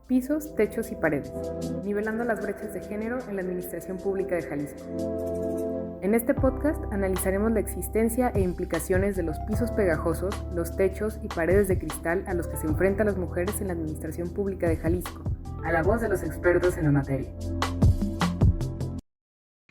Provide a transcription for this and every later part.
Pisos, techos y paredes, nivelando las brechas de género en la Administración Pública de Jalisco. En este podcast analizaremos la existencia e implicaciones de los pisos pegajosos, los techos y paredes de cristal a los que se enfrentan las mujeres en la Administración Pública de Jalisco, a la voz de los expertos en la materia.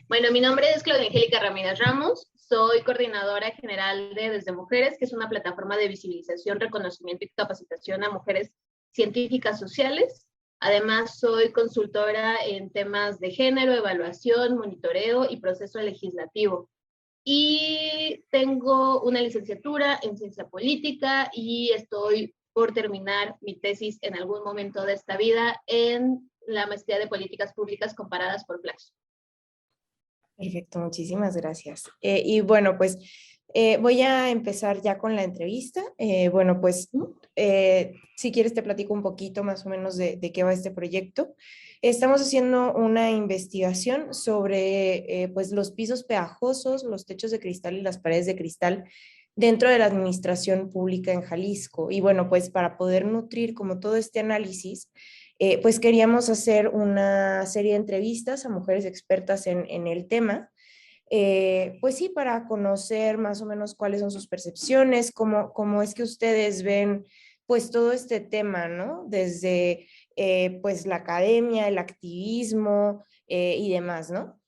Bueno, mi nombre es Claudia Angélica Ramírez Ramos, soy coordinadora general de Desde Mujeres, que es una plataforma de visibilización, reconocimiento y capacitación a mujeres científicas sociales. Además, soy consultora en temas de género, evaluación, monitoreo y proceso legislativo. Y tengo una licenciatura en ciencia política y estoy por terminar mi tesis en algún momento de esta vida en la maestría de políticas públicas comparadas por Flaxo. Perfecto, muchísimas gracias. Y bueno, pues voy a empezar ya con la entrevista. Si quieres te platico un poquito más o menos de qué va este proyecto. Estamos haciendo una investigación sobre pues los pisos pegajosos, los techos de cristal y las paredes de cristal dentro de la administración pública en Jalisco. Y bueno, pues para poder nutrir como todo este análisis, pues queríamos hacer una serie de entrevistas a mujeres expertas en el tema, pues sí, para conocer más o menos cuáles son sus percepciones, cómo es que ustedes ven pues todo este tema, ¿no? Desde pues la academia, el activismo y demás, ¿no?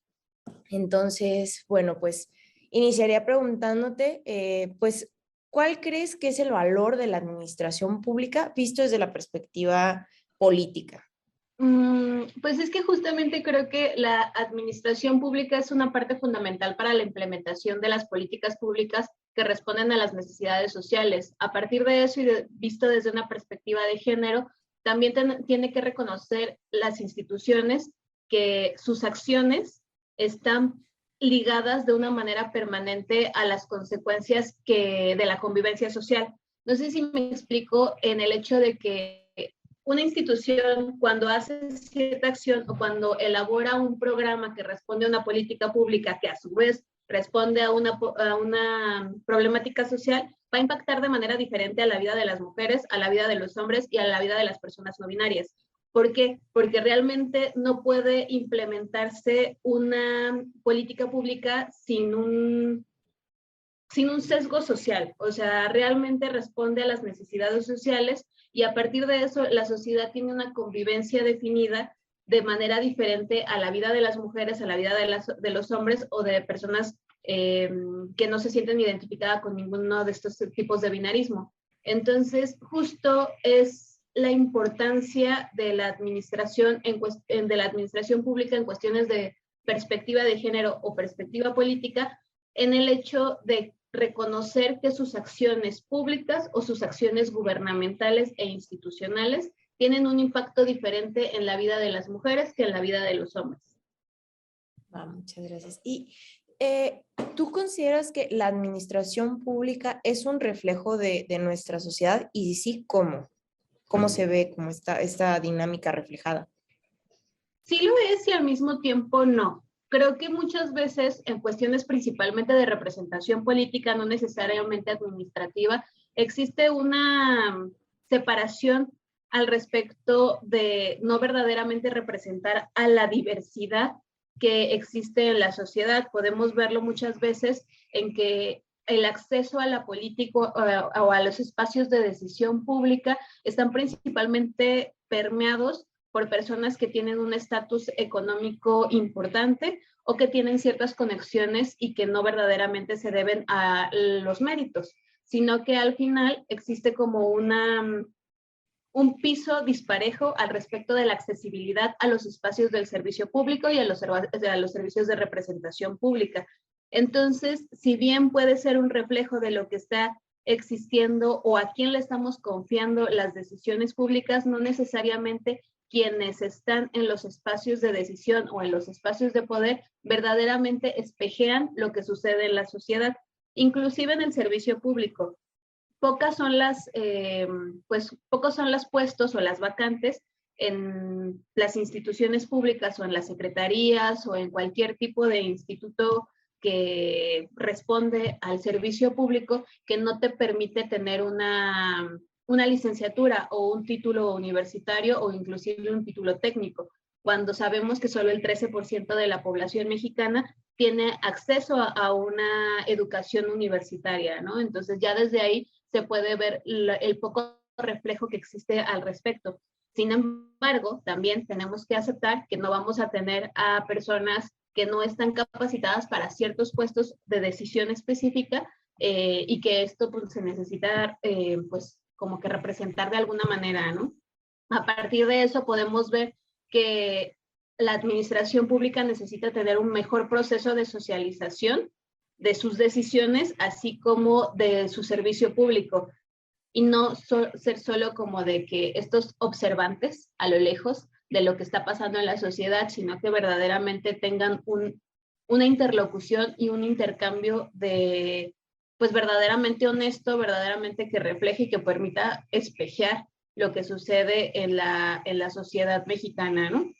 Entonces, bueno, pues iniciaría preguntándote, pues, ¿cuál crees que es el valor de la administración pública visto desde la perspectiva política? Pues es que justamente creo que la administración pública es una parte fundamental para la implementación de las políticas públicas que responden a las necesidades sociales. A partir de eso y visto desde una perspectiva de género, también tiene que reconocer las instituciones que sus acciones están ligadas de una manera permanente a las consecuencias de la convivencia social. No sé si me explico en el hecho de que una institución, cuando hace cierta acción o cuando elabora un programa que responde a una política pública que a su vez responde a una problemática social, va a impactar de manera diferente a la vida de las mujeres, a la vida de los hombres y a la vida de las personas no binarias. ¿Por qué? Porque realmente no puede implementarse una política pública sin un sesgo social, o sea, realmente responde a las necesidades sociales y a partir de eso la sociedad tiene una convivencia definida de manera diferente a la vida de las mujeres, a la vida de los hombres o de personas que no se sienten identificadas con ninguno de estos tipos de binarismo. Entonces, justo es la importancia de la administración, de la administración pública en cuestiones de perspectiva de género o perspectiva política, en el hecho de reconocer que sus acciones públicas o sus acciones gubernamentales e institucionales tienen un impacto diferente en la vida de las mujeres que en la vida de los hombres. Muchas gracias. ¿Y tú consideras que la administración pública es un reflejo de nuestra sociedad? Y sí, ¿cómo? ¿Cómo se ve como esta dinámica reflejada? Sí lo es y al mismo tiempo no. Creo que muchas veces en cuestiones principalmente de representación política, no necesariamente administrativa, existe una separación al respecto de no verdaderamente representar a la diversidad que existe en la sociedad. Podemos verlo muchas veces en que el acceso a la política o a los espacios de decisión pública están principalmente permeados por personas que tienen un estatus económico importante o que tienen ciertas conexiones y que no verdaderamente se deben a los méritos, sino que al final existe como un piso disparejo al respecto de la accesibilidad a los espacios del servicio público y a los servicios de representación pública. Entonces, si bien puede ser un reflejo de lo que está existiendo o a quién le estamos confiando las decisiones públicas, no necesariamente quienes están en los espacios de decisión o en los espacios de poder verdaderamente espejean lo que sucede en la sociedad, inclusive en el servicio público. Pocos son los puestos o las vacantes en las instituciones públicas o en las secretarías o en cualquier tipo de instituto que responde al servicio público que no te permite tener una una licenciatura o un título universitario o inclusive un título técnico, cuando sabemos que solo el 13% de la población mexicana tiene acceso a una educación universitaria, ¿no? Entonces ya desde ahí se puede ver el poco reflejo que existe al respecto. Sin embargo, también tenemos que aceptar que no vamos a tener a personas que no están capacitadas para ciertos puestos de decisión específica y que esto pues, se necesita pues como que representar de alguna manera, ¿no? A partir de eso podemos ver que la administración pública necesita tener un mejor proceso de socialización de sus decisiones, así como de su servicio público, y no ser solo como de que estos observantes a lo lejos de lo que está pasando en la sociedad, sino que verdaderamente tengan una interlocución y un intercambio de, pues verdaderamente honesto, verdaderamente que refleje y que permita espejear lo que sucede en la sociedad mexicana, ¿no?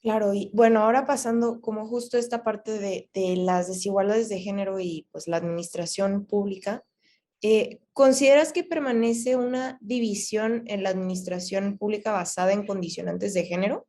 Claro, y bueno, ahora pasando como justo esta parte de las desigualdades de género y pues la administración pública, ¿consideras que permanece una división en la administración pública basada en condicionantes de género?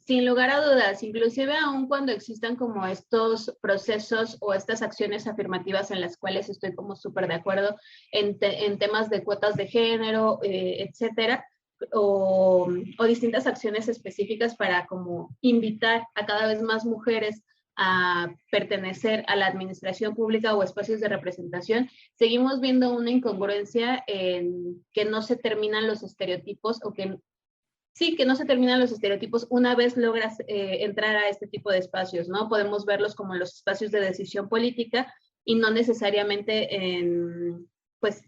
Sin lugar a dudas, inclusive aun cuando existan como estos procesos o estas acciones afirmativas en las cuales estoy como súper de acuerdo en temas de cuotas de género, etcétera, o distintas acciones específicas para como invitar a cada vez más mujeres a pertenecer a la administración pública o espacios de representación, seguimos viendo una incongruencia en que no se terminan los estereotipos o que sí, que no se terminan los estereotipos una vez logras entrar a este tipo de espacios, ¿no? Podemos verlos como los espacios de decisión política y no necesariamente pues,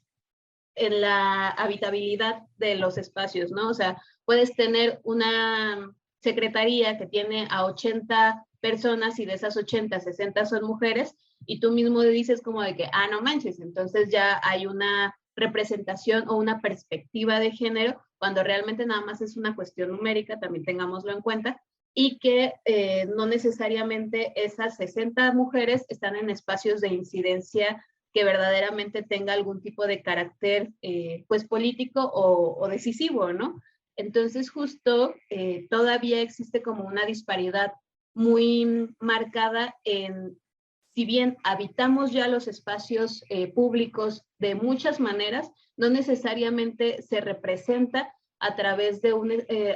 en la habitabilidad de los espacios, ¿no? O sea, puedes tener una secretaría que tiene a 80 personas y de esas 80, 60 son mujeres y tú mismo dices como de que, no manches, entonces ya hay una representación o una perspectiva de género cuando realmente nada más es una cuestión numérica, también tengámoslo en cuenta, y que no necesariamente esas 60 mujeres están en espacios de incidencia que verdaderamente tenga algún tipo de carácter pues político o decisivo, ¿no? Entonces justo todavía existe como una disparidad muy marcada en, si bien habitamos ya los espacios públicos de muchas maneras, no necesariamente se representa a través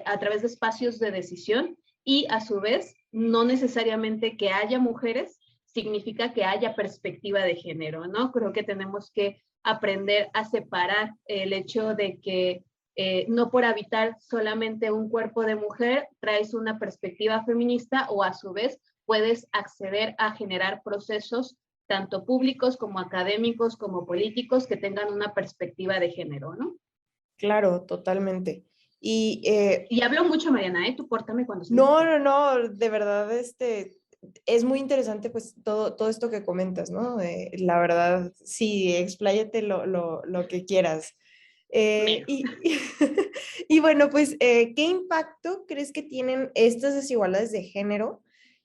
a través de espacios de decisión y a su vez no necesariamente que haya mujeres significa que haya perspectiva de género, ¿no? Creo que tenemos que aprender a separar el hecho de que no por habitar solamente un cuerpo de mujer traes una perspectiva feminista o a su vez puedes acceder a generar procesos tanto públicos como académicos como políticos que tengan una perspectiva de género, ¿no? Claro, totalmente. Y hablo mucho, Mariana, ¿eh? Tú córtame cuando se No, de verdad, es muy interesante pues todo esto que comentas, ¿no? La verdad, sí, expláyate lo que quieras. Y bueno, pues, ¿qué impacto crees que tienen estas desigualdades de género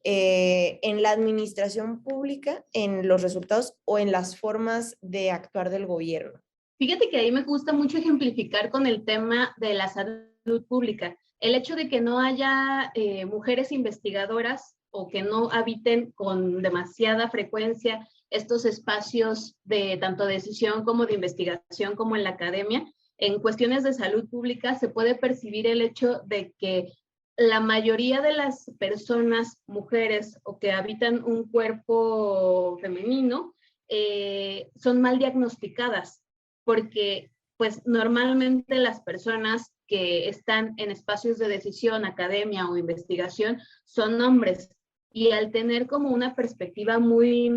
en la administración pública, en los resultados o en las formas de actuar del gobierno? Fíjate que ahí me gusta mucho ejemplificar con el tema de la salud pública. El hecho de que no haya mujeres investigadoras o que no habiten con demasiada frecuencia estos espacios de tanto decisión como de investigación como en la academia, en cuestiones de salud pública se puede percibir el hecho de que la mayoría de las personas, mujeres o que habitan un cuerpo femenino, son mal diagnosticadas porque pues normalmente las personas que están en espacios de decisión, academia o investigación son hombres y al tener como una perspectiva muy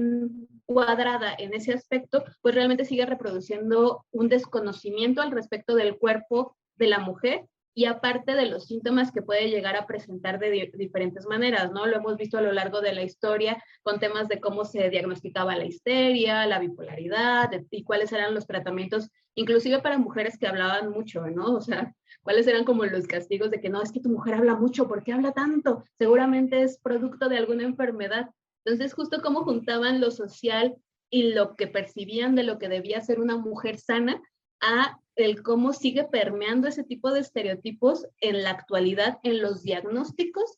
cuadrada en ese aspecto, pues realmente sigue reproduciendo un desconocimiento al respecto del cuerpo de la mujer y aparte de los síntomas que puede llegar a presentar de diferentes maneras, ¿no? Lo hemos visto a lo largo de la historia con temas de cómo se diagnosticaba la histeria, la bipolaridad y cuáles eran los tratamientos, inclusive para mujeres que hablaban mucho, ¿no? O sea, cuáles eran como los castigos de que no, es que tu mujer habla mucho, ¿por qué habla tanto? Seguramente es producto de alguna enfermedad. Entonces, justo cómo juntaban lo social y lo que percibían de lo que debía ser una mujer sana, a el cómo sigue permeando ese tipo de estereotipos en la actualidad en los diagnósticos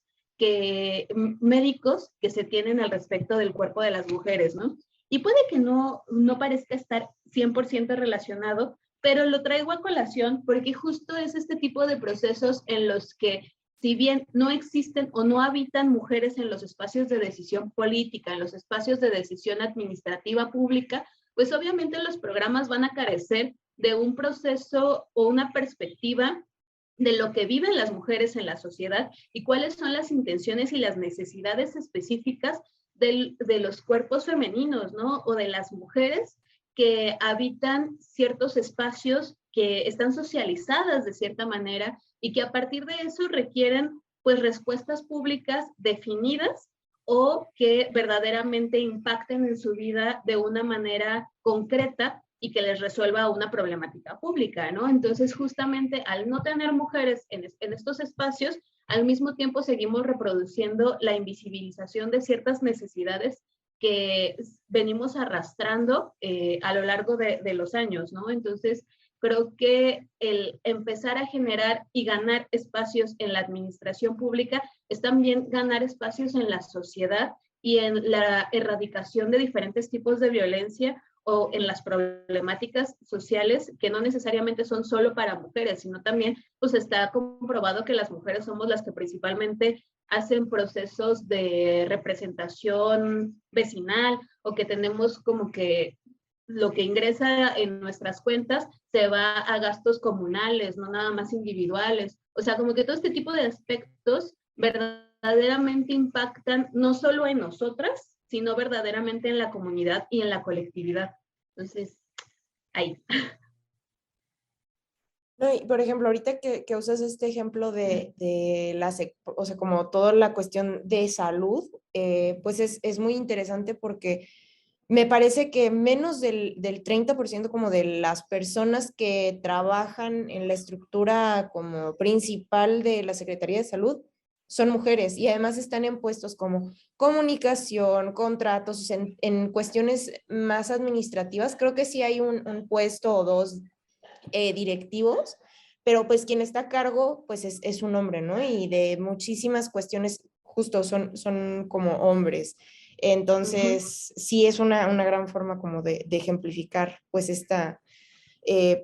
médicos que se tienen al respecto del cuerpo de las mujeres, ¿no? Y puede que no parezca estar 100% relacionado, pero lo traigo a colación porque justo es este tipo de procesos en los que, si bien no existen o no habitan mujeres en los espacios de decisión política, en los espacios de decisión administrativa pública, pues obviamente los programas van a carecer de un proceso o una perspectiva de lo que viven las mujeres en la sociedad y cuáles son las intenciones y las necesidades específicas de los cuerpos femeninos, ¿no? O de las mujeres que habitan ciertos espacios que están socializadas de cierta manera y que a partir de eso requieren pues respuestas públicas definidas o que verdaderamente impacten en su vida de una manera concreta y que les resuelva una problemática pública, ¿no? Entonces, justamente al no tener mujeres en estos espacios, al mismo tiempo seguimos reproduciendo la invisibilización de ciertas necesidades que venimos arrastrando a lo largo de los años, ¿no? Entonces, creo que el empezar a generar y ganar espacios en la administración pública es también ganar espacios en la sociedad y en la erradicación de diferentes tipos de violencia o en las problemáticas sociales que no necesariamente son solo para mujeres, sino también pues está comprobado que las mujeres somos las que principalmente hacen procesos de representación vecinal o que tenemos como que lo que ingresa en nuestras cuentas se va a gastos comunales, no nada más individuales. O sea, como que todo este tipo de aspectos verdaderamente impactan no solo en nosotras, sino verdaderamente en la comunidad y en la colectividad. Entonces, ahí. No, y por ejemplo, ahorita que usas este ejemplo de o sea, como toda la cuestión de salud, pues es muy interesante porque me parece que menos del 30% como de las personas que trabajan en la estructura como principal de la Secretaría de Salud son mujeres y además están en puestos como comunicación, contratos, en cuestiones más administrativas. Creo que sí hay un puesto o dos directivos, pero pues quien está a cargo pues es un hombre, ¿no? Y de muchísimas cuestiones justo son como hombres. Entonces, sí es una gran forma como de ejemplificar pues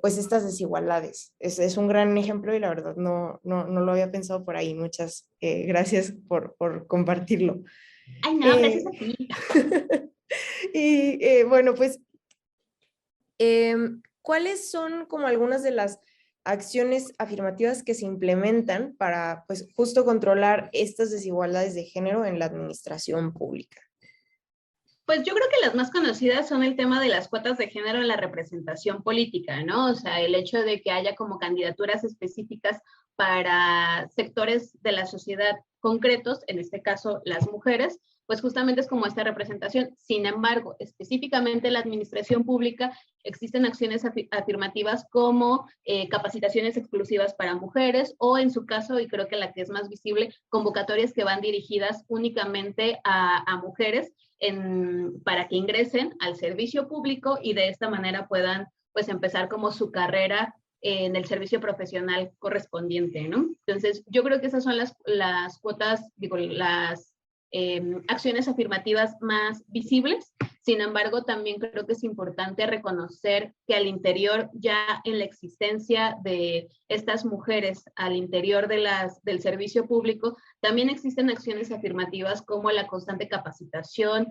pues estas desigualdades. Es un gran ejemplo y la verdad no lo había pensado por ahí. Muchas gracias por compartirlo. Ay, no, gracias a ti. Y bueno, pues, ¿cuáles son como algunas de las acciones afirmativas que se implementan para, pues, justo controlar estas desigualdades de género en la administración pública? Pues yo creo que las más conocidas son el tema de las cuotas de género en la representación política, ¿no? O sea, el hecho de que haya como candidaturas específicas para sectores de la sociedad concretos, en este caso las mujeres, pues justamente es como esta representación. Sin embargo, específicamente en la administración pública existen acciones afirmativas como capacitaciones exclusivas para mujeres o en su caso, y creo que la que es más visible, convocatorias que van dirigidas únicamente a mujeres para que ingresen al servicio público y de esta manera puedan pues empezar como su carrera en el servicio profesional correspondiente, ¿no? Entonces, yo creo que esas son las cuotas, digo, las acciones afirmativas más visibles. Sin embargo, también creo que es importante reconocer que al interior, ya en la existencia de estas mujeres, al interior del servicio público, también existen acciones afirmativas como la constante capacitación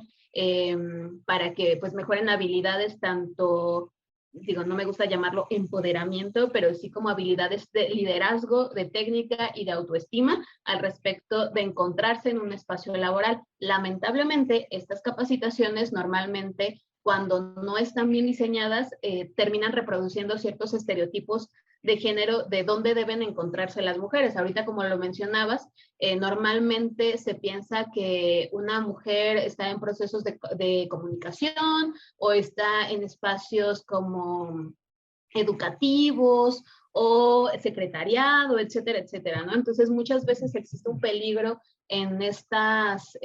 para que pues mejoren habilidades tanto, digo, no me gusta llamarlo empoderamiento, pero sí como habilidades de liderazgo, de técnica y de autoestima al respecto de encontrarse en un espacio laboral. Lamentablemente, estas capacitaciones normalmente, cuando no están bien diseñadas, terminan reproduciendo ciertos estereotipos de género de dónde deben encontrarse las mujeres. Ahorita, como lo mencionabas, normalmente se piensa que una mujer está en procesos de comunicación o está en espacios como educativos o secretariado, etcétera, etcétera, ¿no? Entonces, muchas veces existe un peligro en estas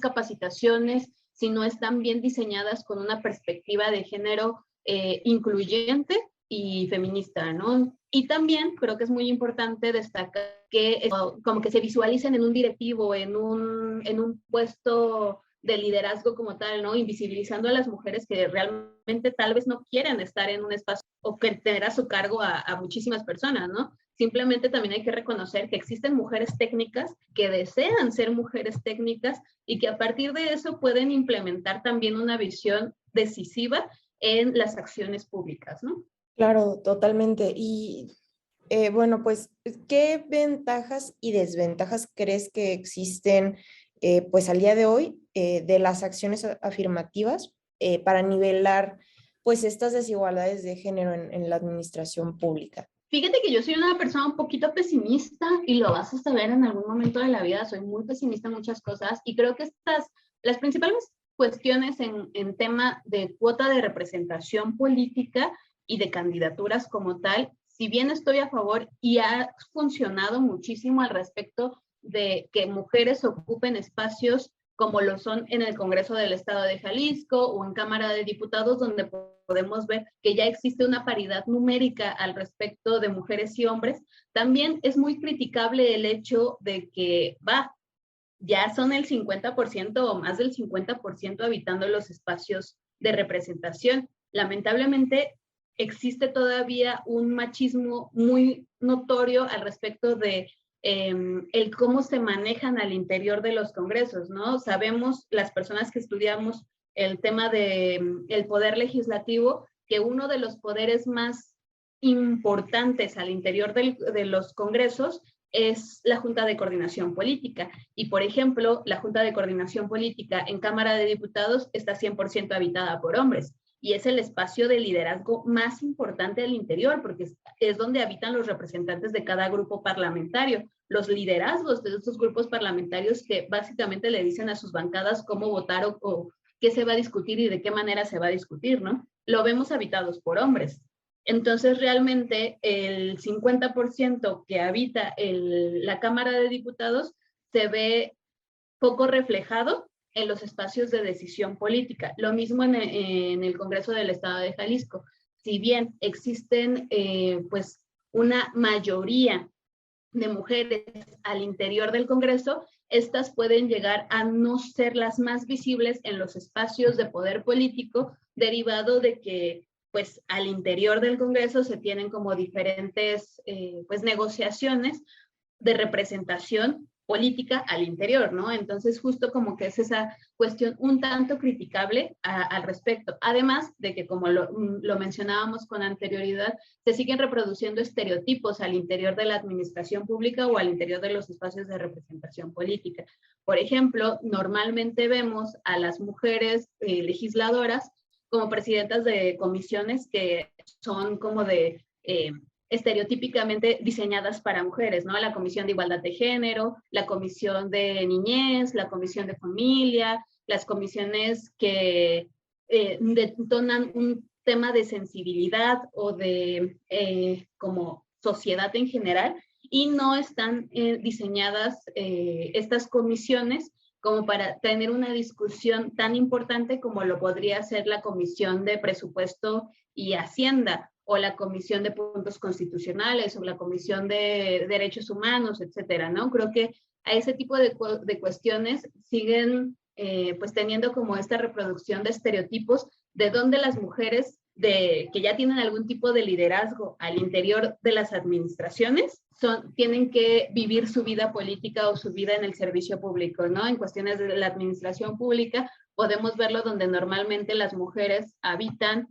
capacitaciones si no están bien diseñadas con una perspectiva de género incluyente y feminista, ¿no? Y también creo que es muy importante destacar que como que se visualicen en un directivo, en un puesto de liderazgo como tal, ¿no? Invisibilizando a las mujeres que realmente tal vez no quieren estar en un espacio o que tener a su cargo a muchísimas personas, ¿no? Simplemente también hay que reconocer que existen mujeres técnicas que desean ser mujeres técnicas y que a partir de eso pueden implementar también una visión decisiva en las acciones públicas, ¿no? Claro, totalmente. Y bueno, pues, ¿qué ventajas y desventajas crees que existen pues al día de hoy de las acciones afirmativas para nivelar pues estas desigualdades de género en la administración pública? Fíjate que yo soy una persona un poquito pesimista y lo vas a saber en algún momento de la vida. Soy muy pesimista en muchas cosas y creo que las principales cuestiones en tema de cuota de representación política y de candidaturas como tal, si bien estoy a favor y ha funcionado muchísimo al respecto de que mujeres ocupen espacios como lo son en el Congreso del Estado de Jalisco o en Cámara de Diputados, donde podemos ver que ya existe una paridad numérica al respecto de mujeres y hombres. También es muy criticable el hecho de que ya son el 50% o más del 50% habitando los espacios de representación. Lamentablemente existe todavía un machismo muy notorio al respecto de el cómo se manejan al interior de los congresos, ¿no? Sabemos las personas que estudiamos el tema del poder legislativo, que uno de los poderes más importantes al interior de los congresos es la Junta de Coordinación Política. Y, por ejemplo, la Junta de Coordinación Política en Cámara de Diputados está 100% habitada por hombres y es el espacio de liderazgo más importante al interior, porque es donde habitan los representantes de cada grupo parlamentario, los liderazgos de estos grupos parlamentarios que básicamente le dicen a sus bancadas cómo votar o qué se va a discutir y de qué manera se va a discutir, ¿no? Lo vemos habitados por hombres. Entonces, realmente, el 50% que habita la Cámara de Diputados se ve poco reflejado en los espacios de decisión política. Lo mismo en el Congreso del Estado de Jalisco. Si bien existen pues una mayoría de mujeres al interior del Congreso, estas pueden llegar a no ser las más visibles en los espacios de poder político, derivado de que pues al interior del Congreso se tienen como diferentes pues negociaciones de representación política al interior, ¿no? Entonces, justo como que es esa cuestión un tanto criticable al respecto. Además de que, como lo mencionábamos con anterioridad, se siguen reproduciendo estereotipos al interior de la administración pública o al interior de los espacios de representación política. Por ejemplo, normalmente vemos a las mujeres legisladoras como presidentas de comisiones que son como de estereotípicamente diseñadas para mujeres, ¿no? La Comisión de Igualdad de Género, la Comisión de Niñez, la Comisión de Familia, las comisiones que detonan un tema de sensibilidad o de como sociedad en general, y no están diseñadas estas comisiones como para tener una discusión tan importante como lo podría ser la Comisión de Presupuesto y Hacienda, o la Comisión de Puntos Constitucionales, o la Comisión de Derechos Humanos, etcétera, ¿no? Creo que a ese tipo de cuestiones siguen pues teniendo como esta reproducción de estereotipos de donde las mujeres que ya tienen algún tipo de liderazgo al interior de las administraciones tienen que vivir su vida política o su vida en el servicio público, ¿no? En cuestiones de la administración pública podemos verlo donde normalmente las mujeres habitan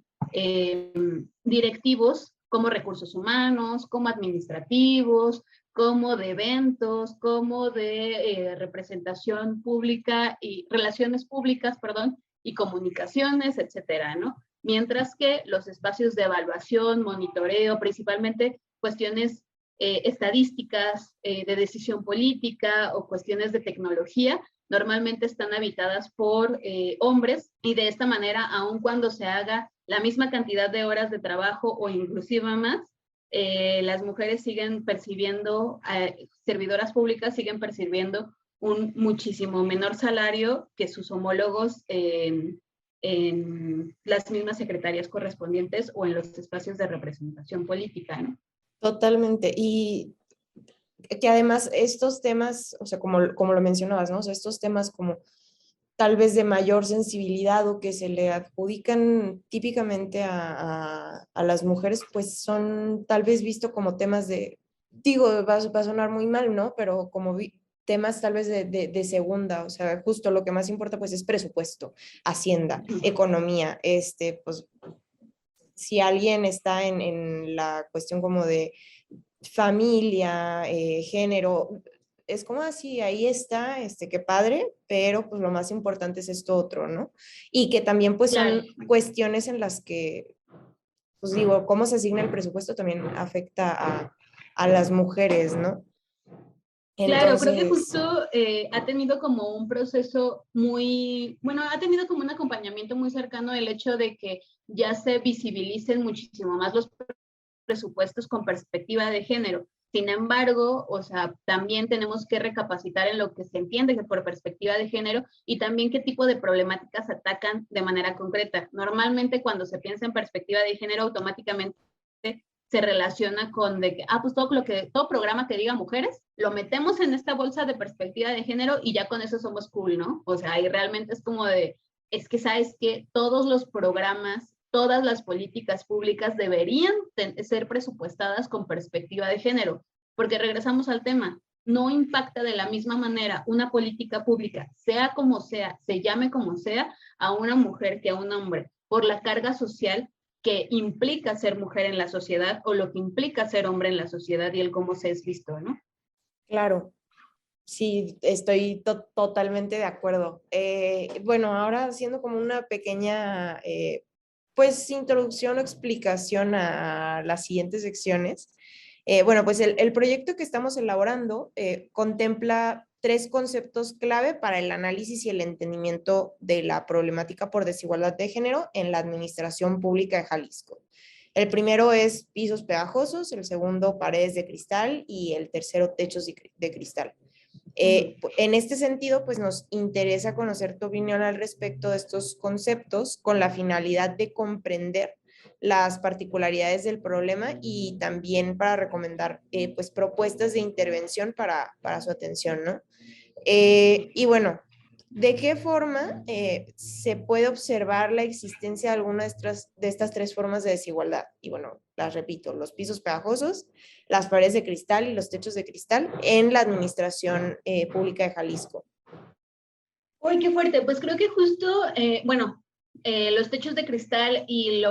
directivos como recursos humanos, como administrativos, como de eventos, como de representación pública y relaciones públicas, perdón, y comunicaciones, etcétera, ¿no? Mientras que los espacios de evaluación, monitoreo, principalmente cuestiones estadísticas, de decisión política o cuestiones de tecnología, normalmente están habitadas por hombres, y de esta manera, aun cuando se haga la misma cantidad de horas de trabajo o inclusive más, las mujeres siguen percibiendo, servidoras públicas siguen percibiendo un muchísimo menor salario que sus homólogos en las mismas secretarías correspondientes o en los espacios de representación política, ¿no? Totalmente. Y que además estos temas, o sea, como lo mencionabas, ¿no? O sea, estos temas como tal vez de mayor sensibilidad o que se le adjudican típicamente a las mujeres, pues son tal vez visto como temas de, digo, va a sonar muy mal, ¿no? Pero como temas tal vez de segunda, o sea, justo lo que más importa pues es presupuesto, hacienda, economía, pues si alguien está en la cuestión como de familia, género, es como así, ahí está, qué padre, pero pues lo más importante es esto otro, ¿no? Y que también pues Claro. son cuestiones en las que, pues digo, cómo se asigna el presupuesto también afecta a las mujeres, ¿no? Claro, creo que Entonces, justo ha tenido como un proceso muy, bueno, ha tenido como un acompañamiento muy cercano el hecho de que ya se visibilicen muchísimo más los presupuestos con perspectiva de género. Sin embargo, o sea, también tenemos que recapacitar en lo que se entiende por perspectiva de género y también qué tipo de problemáticas atacan de manera concreta. Normalmente cuando se piensa en perspectiva de género, automáticamente se relaciona con de que, pues todo programa que diga mujeres, lo metemos en esta bolsa de perspectiva de género y ya con eso somos cool, ¿no? O sea, y realmente es como de, es que sabes que todos los programas, todas las políticas públicas deberían ser presupuestadas con perspectiva de género, porque regresamos al tema, no impacta de la misma manera una política pública, sea como sea, se llame como sea, a una mujer que a un hombre, por la carga social que implica ser mujer en la sociedad o lo que implica ser hombre en la sociedad y el cómo se es visto, ¿no? claro, sí, estoy totalmente de acuerdo. Bueno, ahora haciendo como una pequeña, pues, introducción o explicación a las siguientes secciones. Bueno, pues el proyecto que estamos elaborando contempla 3 conceptos clave para el análisis y el entendimiento de la problemática por desigualdad de género en la administración pública de Jalisco. El primero es pisos pegajosos, el segundo paredes de cristal y el tercero techos de cristal. En este sentido, pues nos interesa conocer tu opinión al respecto de estos conceptos con la finalidad de comprender las particularidades del problema y también para recomendar pues propuestas de intervención para su atención, ¿no? Y bueno, ¿de qué forma se puede observar la existencia de alguna de estas 3 formas de desigualdad? Y bueno, las repito, los pisos pegajosos, las paredes de cristal y los techos de cristal en la administración pública de Jalisco. Uy, qué fuerte. Pues creo que justo, los techos de cristal y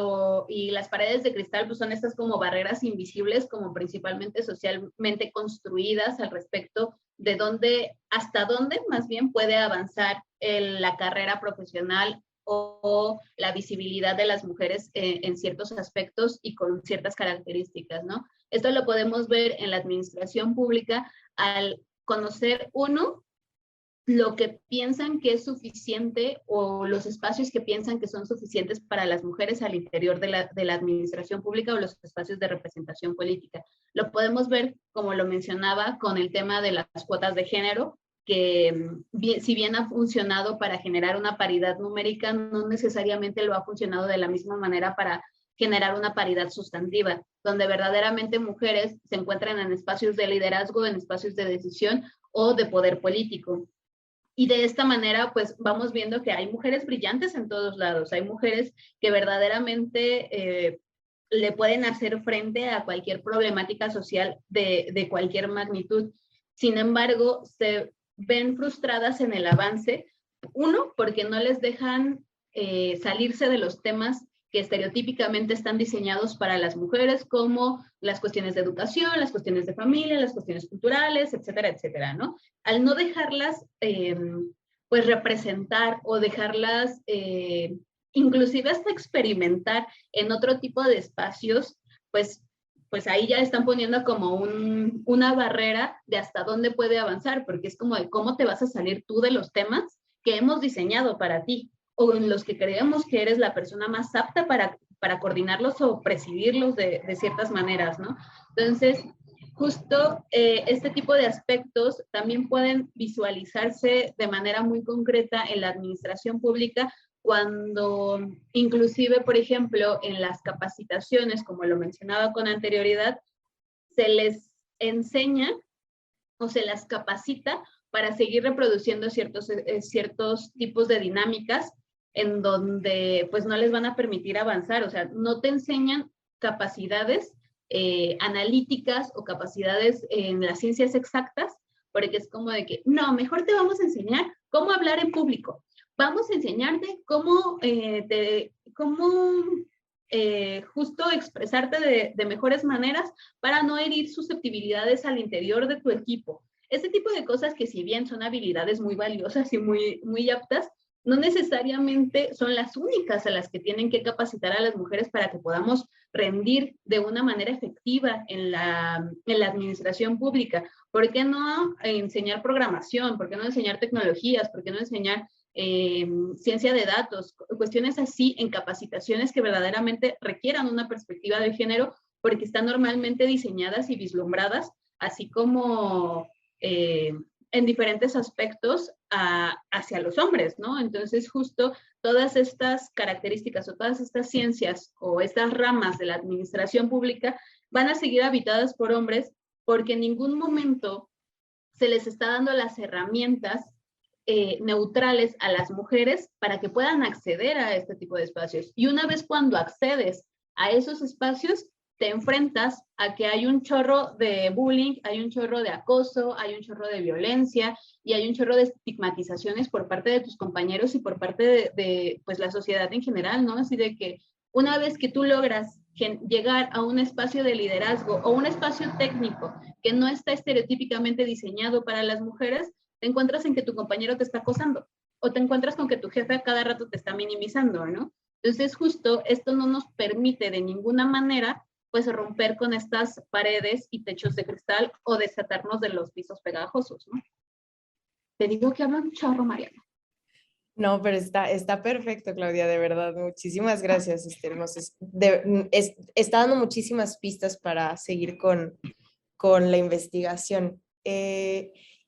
las paredes de cristal pues son estas como barreras invisibles, como principalmente socialmente construidas al respecto de hasta dónde más bien puede avanzar la carrera profesional o la visibilidad de las mujeres en ciertos aspectos y con ciertas características, ¿no? Esto lo podemos ver en la administración pública al conocer lo que piensan que es suficiente o los espacios que piensan que son suficientes para las mujeres al interior de la administración pública o los espacios de representación política. Lo podemos ver, como lo mencionaba, con el tema de las cuotas de género, que si bien ha funcionado para generar una paridad numérica, no necesariamente lo ha funcionado de la misma manera para generar una paridad sustantiva, donde verdaderamente mujeres se encuentran en espacios de liderazgo, en espacios de decisión o de poder político. Y de esta manera, pues vamos viendo que hay mujeres brillantes en todos lados, hay mujeres que verdaderamente le pueden hacer frente a cualquier problemática social de cualquier magnitud. Sin embargo, se ven frustradas en el avance, uno, porque no les dejan salirse de los temas que estereotípicamente están diseñados para las mujeres, como las cuestiones de educación, las cuestiones de familia, las cuestiones culturales, etcétera, etcétera, ¿no? Al no dejarlas, pues, representar o dejarlas, inclusive hasta experimentar en otro tipo de espacios, pues ahí ya están poniendo como una barrera de hasta dónde puede avanzar, porque es como de cómo te vas a salir tú de los temas que hemos diseñado para ti, o en los que creemos que eres la persona más apta para coordinarlos o presidirlos de ciertas maneras, ¿no? Entonces, justo este tipo de aspectos también pueden visualizarse de manera muy concreta en la administración pública cuando inclusive, por ejemplo, en las capacitaciones, como lo mencionaba con anterioridad, se les enseña o se las capacita para seguir reproduciendo ciertos tipos de dinámicas en donde pues no les van a permitir avanzar, o sea, no te enseñan capacidades analíticas o capacidades en las ciencias exactas, porque es como de que, no, mejor te vamos a enseñar cómo hablar en público, vamos a enseñarte cómo justo expresarte de mejores maneras para no herir susceptibilidades al interior de tu equipo. Este tipo de cosas que si bien son habilidades muy valiosas y muy aptas, no necesariamente son las únicas a las que tienen que capacitar a las mujeres para que podamos rendir de una manera efectiva en la administración pública. ¿Por qué no enseñar programación? ¿Por qué no enseñar tecnologías? ¿Por qué no enseñar ciencia de datos? Cuestiones así en capacitaciones que verdaderamente requieran una perspectiva de género, porque están normalmente diseñadas y vislumbradas, así como en diferentes aspectos hacia los hombres, ¿no? Entonces, justo todas estas características o todas estas ciencias o estas ramas de la administración pública van a seguir habitadas por hombres porque en ningún momento se les está dando las herramientas neutrales a las mujeres para que puedan acceder a este tipo de espacios. Y una vez cuando accedes a esos espacios, te enfrentas a que hay un chorro de bullying, hay un chorro de acoso, hay un chorro de violencia y hay un chorro de estigmatizaciones por parte de tus compañeros y por parte de pues, la sociedad en general, ¿no? Así de que una vez que tú logras llegar a un espacio de liderazgo o un espacio técnico que no está estereotípicamente diseñado para las mujeres, te encuentras en que tu compañero te está acosando o te encuentras con que tu jefe a cada rato te está minimizando, ¿no? Entonces, justo esto no nos permite de ninguna manera pues romper con estas paredes y techos de cristal o desatarnos de los pisos pegajosos, ¿no? Te digo que habla un chorro, Mariana. No, pero está perfecto, Claudia, de verdad. Muchísimas gracias. Está dando muchísimas pistas para seguir con la investigación.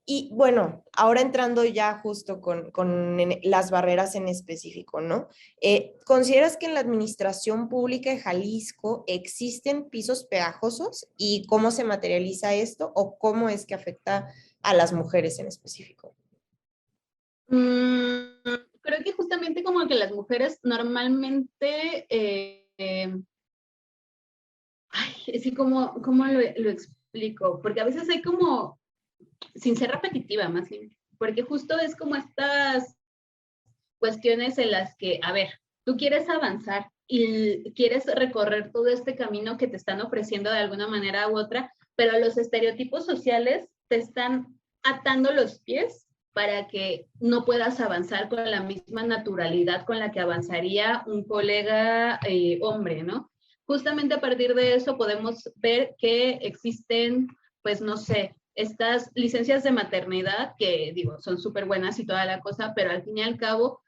Y bueno, ahora entrando ya justo con las barreras en específico, ¿no? ¿Consideras que en la administración pública de Jalisco existen pisos pegajosos y cómo se materializa esto o cómo es que afecta a las mujeres en específico? Creo que justamente como que las mujeres normalmente, así como lo explico, porque a veces hay como, sin ser repetitiva más bien, porque justo es como estas cuestiones en las que, a ver, tú quieres avanzar y quieres recorrer todo este camino que te están ofreciendo de alguna manera u otra, pero los estereotipos sociales te están atando los pies para que no puedas avanzar con la misma naturalidad con la que avanzaría un colega hombre, ¿no? Justamente a partir de eso podemos ver que existen, pues no sé, estas licencias de maternidad que digo, son súper buenas y toda la cosa, pero al fin y al cabo,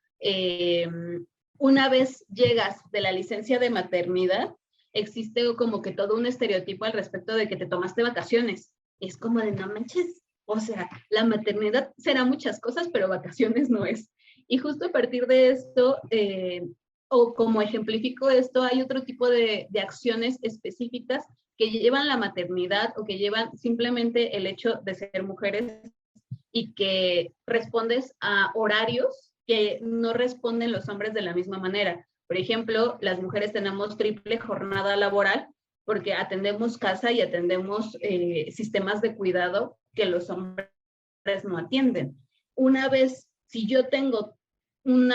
una vez llegas de la licencia de maternidad, existe como que todo un estereotipo al respecto de que te tomaste vacaciones. Es como de no manches, o sea, la maternidad será muchas cosas, pero vacaciones no es. Y justo a partir de esto, o como ejemplifico esto, hay otro tipo de acciones específicas que llevan la maternidad o que llevan simplemente el hecho de ser mujeres y que respondes a horarios que no responden los hombres de la misma manera. Por ejemplo, las mujeres tenemos triple jornada laboral porque atendemos casa y atendemos sistemas de cuidado que los hombres no atienden. Una vez, si yo tengo un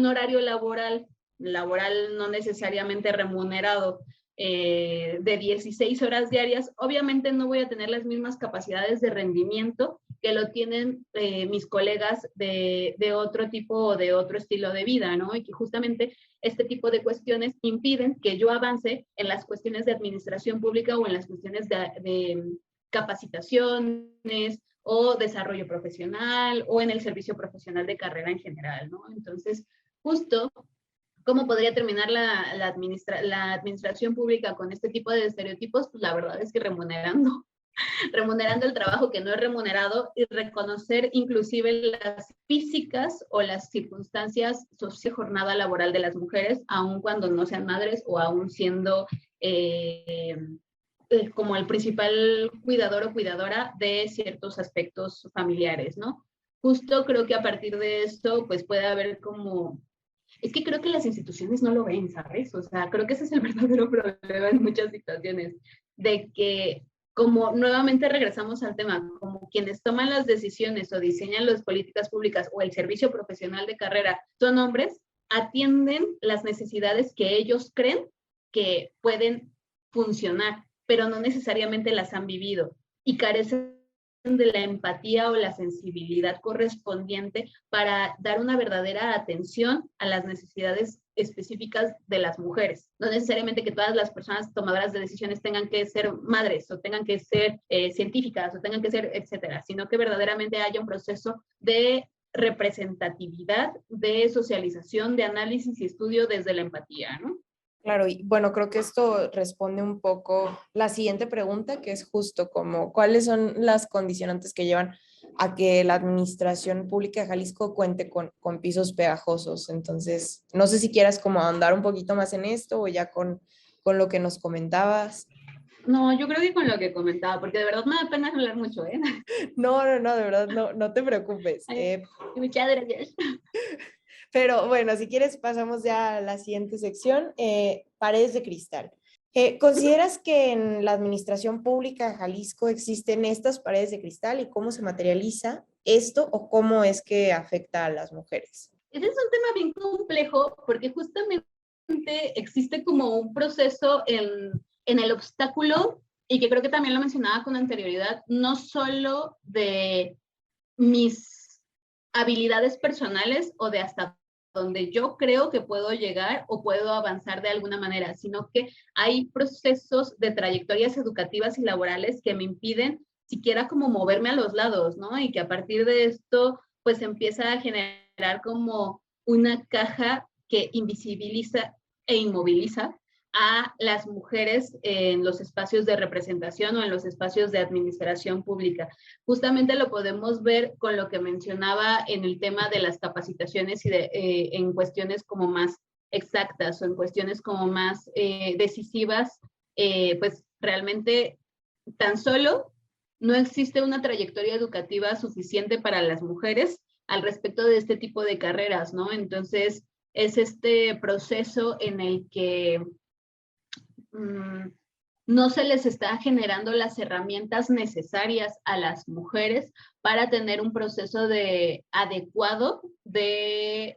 horario laboral no necesariamente remunerado, de 16 horas diarias, obviamente no voy a tener las mismas capacidades de rendimiento que lo tienen mis colegas de otro tipo o de otro estilo de vida, ¿no? Y que justamente este tipo de cuestiones impiden que yo avance en las cuestiones de administración pública o en las cuestiones de capacitaciones o desarrollo profesional o en el servicio profesional de carrera en general, ¿no? Entonces, justo ¿cómo podría terminar la administración pública con este tipo de estereotipos? Pues la verdad es que remunerando remunerando el trabajo que no es remunerado y reconocer inclusive las físicas o las circunstancias socio jornada laboral de las mujeres, aun cuando no sean madres o aun siendo como el principal cuidador o cuidadora de ciertos aspectos familiares, ¿no? Justo creo que a partir de esto, pues puede haber como... Es que creo que las instituciones no lo ven, ¿sabes? O sea, creo que ese es el verdadero problema en muchas situaciones, de que como nuevamente regresamos al tema, como quienes toman las decisiones o diseñan las políticas públicas o el servicio profesional de carrera son hombres, atienden las necesidades que ellos creen que pueden funcionar, pero no necesariamente las han vivido y carecen de la empatía o la sensibilidad correspondiente para dar una verdadera atención a las necesidades específicas de las mujeres. No necesariamente que todas las personas tomadoras de decisiones tengan que ser madres o tengan que ser científicas o tengan que ser etcétera, sino que verdaderamente haya un proceso de representatividad, de socialización, de análisis y estudio desde la empatía, ¿no? Claro, y bueno, creo que esto responde un poco la siguiente pregunta, que es justo como, ¿cuáles son las condicionantes que llevan a que la Administración Pública de Jalisco cuente con pisos pegajosos? Entonces, no sé si quieras como ahondar un poquito más en esto o ya con lo que nos comentabas. No, yo creo que con lo que comentaba, porque de verdad me da pena hablar mucho, ¿eh? No, de verdad, no te preocupes. Ay, muchas gracias. Pero bueno, si quieres pasamos ya a la siguiente sección, paredes de cristal. ¿Consideras que en la Administración Pública de Jalisco existen estas paredes de cristal y cómo se materializa esto o cómo es que afecta a las mujeres? Ese es un tema bien complejo porque justamente existe como un proceso en el obstáculo y que creo que también lo mencionaba con anterioridad, no solo de mis habilidades personales o de hasta donde yo creo que puedo llegar o puedo avanzar de alguna manera, sino que hay procesos de trayectorias educativas y laborales que me impiden siquiera como moverme a los lados, ¿no? Y que a partir de esto, pues empieza a generar como una caja que invisibiliza e inmoviliza a las mujeres en los espacios de representación o en los espacios de administración pública. Justamente lo podemos ver con lo que mencionaba en el tema de las capacitaciones y en cuestiones como más exactas o en cuestiones como más decisivas, pues realmente tan solo no existe una trayectoria educativa suficiente para las mujeres al respecto de este tipo de carreras, ¿no? Entonces, es este proceso en el que no se les está generando las herramientas necesarias a las mujeres para tener un proceso adecuado de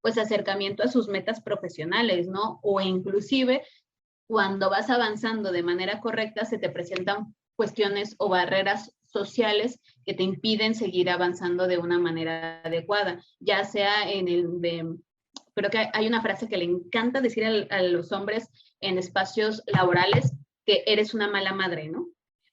pues acercamiento a sus metas profesionales, ¿no? O inclusive cuando vas avanzando de manera correcta se te presentan cuestiones o barreras sociales que te impiden seguir avanzando de una manera adecuada, ya sea en creo que hay una frase que le encanta decir a los hombres en espacios laborales, que eres una mala madre, ¿no?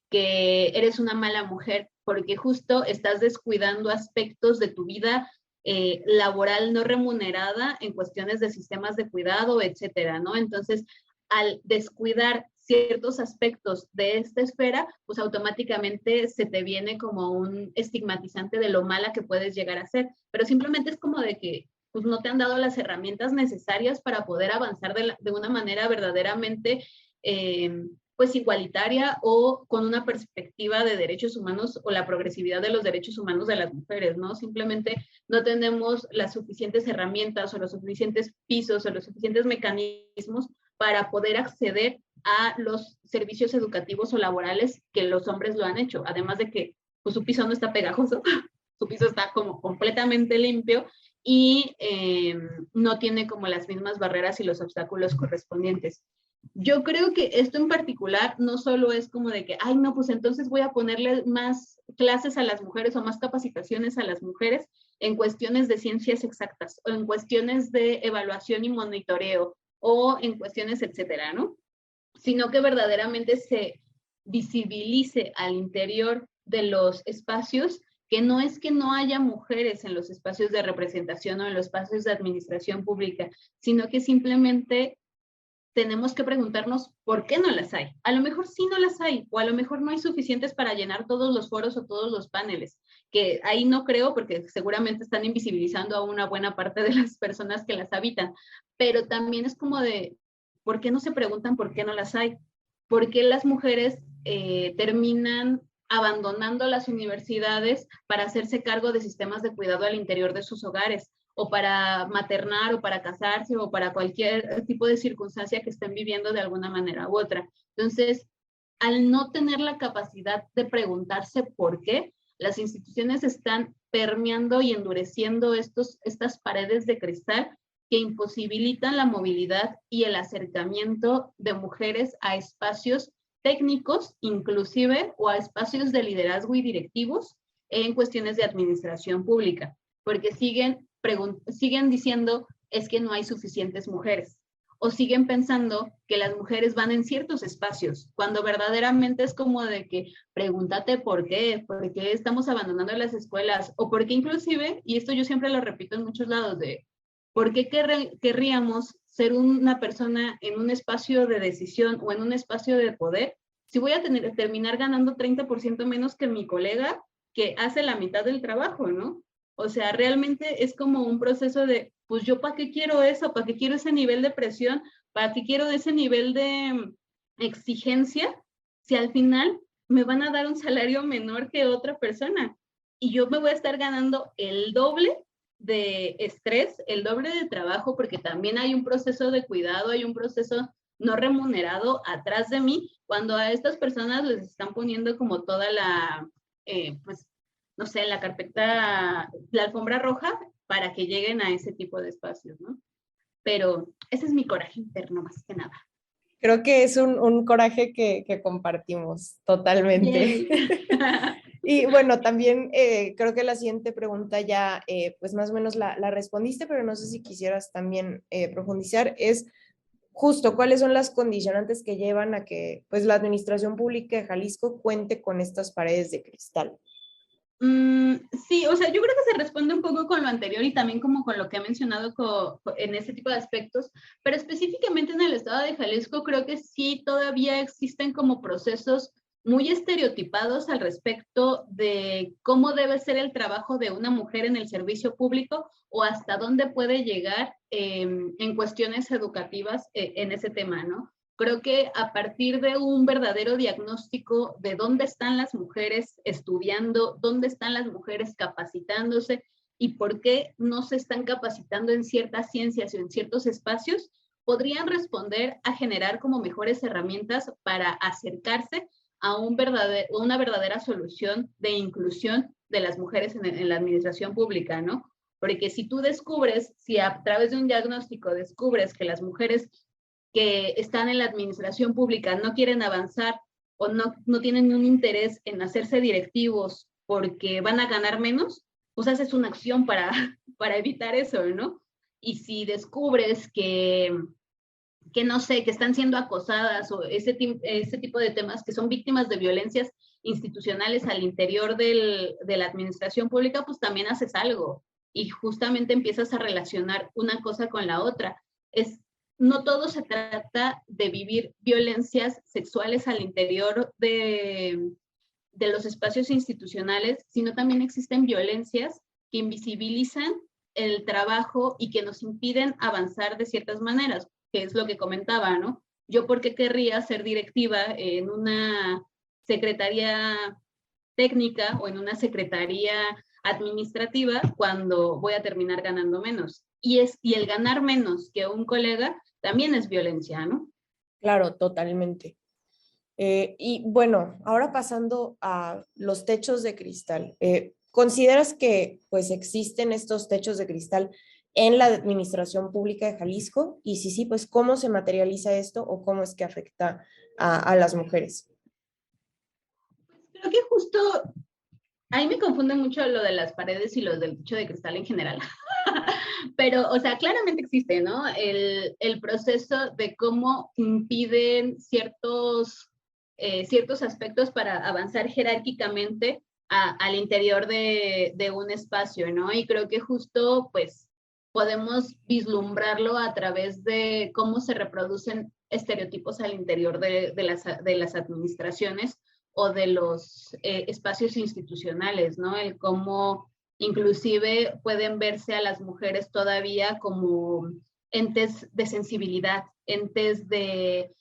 Que eres una mala mujer, porque justo estás descuidando aspectos de tu vida laboral no remunerada en cuestiones de sistemas de cuidado, etcétera, ¿no? Entonces, al descuidar ciertos aspectos de esta esfera, pues automáticamente se te viene como un estigmatizante de lo mala que puedes llegar a ser, pero simplemente es como de que pues no te han dado las herramientas necesarias para poder avanzar de una manera verdaderamente pues igualitaria o con una perspectiva de derechos humanos o la progresividad de los derechos humanos de las mujeres, ¿no? Simplemente no tenemos las suficientes herramientas o los suficientes pisos o los suficientes mecanismos para poder acceder a los servicios educativos o laborales que los hombres lo han hecho, además de que pues, su piso no está pegajoso, su piso está como completamente limpio y no tiene como las mismas barreras y los obstáculos correspondientes. Yo creo que esto en particular no solo es como de que, ay, no, pues entonces voy a ponerle más clases a las mujeres o más capacitaciones a las mujeres en cuestiones de ciencias exactas o en cuestiones de evaluación y monitoreo o en cuestiones, etcétera, ¿no? Sino que verdaderamente se visibilice al interior de los espacios que no es que no haya mujeres en los espacios de representación o en los espacios de administración pública, sino que simplemente tenemos que preguntarnos por qué no las hay. A lo mejor sí no las hay, o a lo mejor no hay suficientes para llenar todos los foros o todos los paneles, que ahí no creo porque seguramente están invisibilizando a una buena parte de las personas que las habitan, pero también es como de, ¿por qué no se preguntan por qué no las hay? ¿Por qué las mujeres terminan abandonando las universidades para hacerse cargo de sistemas de cuidado al interior de sus hogares, o para maternar, o para casarse, o para cualquier tipo de circunstancia que estén viviendo de alguna manera u otra? Entonces, al no tener la capacidad de preguntarse por qué, las instituciones están permeando y endureciendo estas paredes de cristal que imposibilitan la movilidad y el acercamiento de mujeres a espacios técnicos, inclusive, o a espacios de liderazgo y directivos en cuestiones de administración pública, porque siguen diciendo es que no hay suficientes mujeres, o siguen pensando que las mujeres van en ciertos espacios, cuando verdaderamente es como de que pregúntate por qué estamos abandonando las escuelas, o por qué inclusive, y esto yo siempre lo repito en muchos lados, de por qué querríamos ser una persona en un espacio de decisión o en un espacio de poder, si voy a terminar ganando 30% menos que mi colega que hace la mitad del trabajo, ¿no? O sea, realmente es como un proceso de, pues yo ¿para qué quiero eso? ¿Para qué quiero ese nivel de presión? ¿Para qué quiero ese nivel de exigencia? Si al final me van a dar un salario menor que otra persona y yo me voy a estar ganando el doble de estrés, el doble de trabajo, porque también hay un proceso de cuidado, hay un proceso no remunerado atrás de mí, cuando a estas personas les están poniendo como toda la, pues, no sé, la carpeta, la alfombra roja para que lleguen a ese tipo de espacios, ¿no? Pero ese es mi coraje interno, más que nada. Creo que es un coraje que compartimos totalmente. Y bueno, también creo que la siguiente pregunta ya, pues más o menos la respondiste, pero no sé si quisieras también profundizar, es justo cuáles son las condicionantes que llevan a que pues la Administración Pública de Jalisco cuente con estas paredes de cristal. Sí, o sea, yo creo que se responde un poco con lo anterior y también como con lo que he mencionado en ese tipo de aspectos, pero específicamente en el estado de Jalisco creo que sí todavía existen como procesos muy estereotipados al respecto de cómo debe ser el trabajo de una mujer en el servicio público o hasta dónde puede llegar en cuestiones educativas en ese tema, ¿no? Creo que a partir de un verdadero diagnóstico de dónde están las mujeres estudiando, dónde están las mujeres capacitándose y por qué no se están capacitando en ciertas ciencias o en ciertos espacios, podrían responder a generar como mejores herramientas para acercarse a una verdadera solución de inclusión de las mujeres en la administración pública, ¿no? Porque si tú descubres, si a través de un diagnóstico descubres que las mujeres que están en la administración pública no quieren avanzar o no tienen un interés en hacerse directivos porque van a ganar menos, pues haces una acción para evitar eso, ¿no? Y si descubres que no sé, que están siendo acosadas o ese tipo de temas que son víctimas de violencias institucionales al interior de la administración pública, pues también haces algo y justamente empiezas a relacionar una cosa con la otra. No todo se trata de vivir violencias sexuales al interior de los espacios institucionales, sino también existen violencias que invisibilizan el trabajo y que nos impiden avanzar de ciertas maneras, que es lo que comentaba, ¿no? Yo, ¿por qué querría ser directiva en una secretaría técnica o en una secretaría administrativa cuando voy a terminar ganando menos? Y el ganar menos que un colega también es violencia, ¿no? Claro, totalmente. Y bueno, ahora pasando a los techos de cristal, ¿consideras que pues existen estos techos de cristal en la Administración Pública de Jalisco? Y si sí, pues ¿cómo se materializa esto o cómo es que afecta a las mujeres? Creo que justo ahí me confunde mucho lo de las paredes y lo del techo de cristal en general. Pero, o sea, claramente existe, ¿no? El proceso de cómo impiden ciertos aspectos para avanzar jerárquicamente al interior de un espacio, ¿no? Y creo que justo, pues, podemos vislumbrarlo a través de cómo se reproducen estereotipos al interior de las administraciones o de los espacios institucionales, ¿no? El cómo inclusive pueden verse a las mujeres todavía como entes de sensibilidad, entes de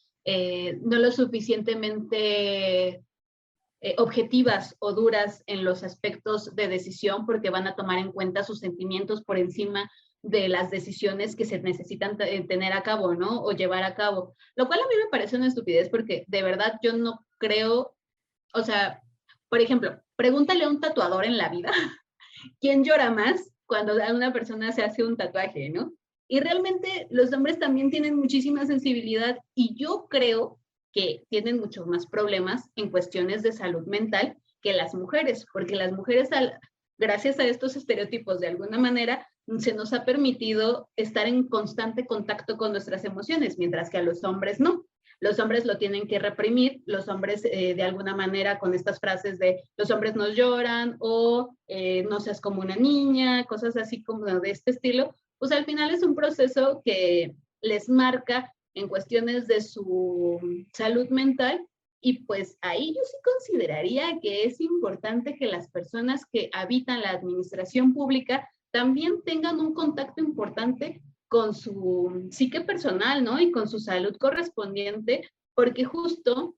no lo suficientemente objetivas o duras en los aspectos de decisión porque van a tomar en cuenta sus sentimientos por encima de las decisiones que se necesitan tener a cabo, ¿no? O llevar a cabo. Lo cual a mí me parece una estupidez porque de verdad yo no creo, o sea, por ejemplo, pregúntale a un tatuador en la vida quién llora más cuando a una persona se hace un tatuaje, ¿no? Y realmente los hombres también tienen muchísima sensibilidad y yo creo que tienen muchos más problemas en cuestiones de salud mental que las mujeres, porque las mujeres, gracias a estos estereotipos, de alguna manera, se nos ha permitido estar en constante contacto con nuestras emociones, mientras que a los hombres no. Los hombres lo tienen que reprimir, los hombres de alguna manera con estas frases de los hombres nos lloran o no seas como una niña, cosas así como de este estilo, pues al final es un proceso que les marca en cuestiones de su salud mental y pues ahí yo sí consideraría que es importante que las personas que habitan la administración pública también tengan un contacto importante con su psique personal, ¿no? Y con su salud correspondiente, porque justo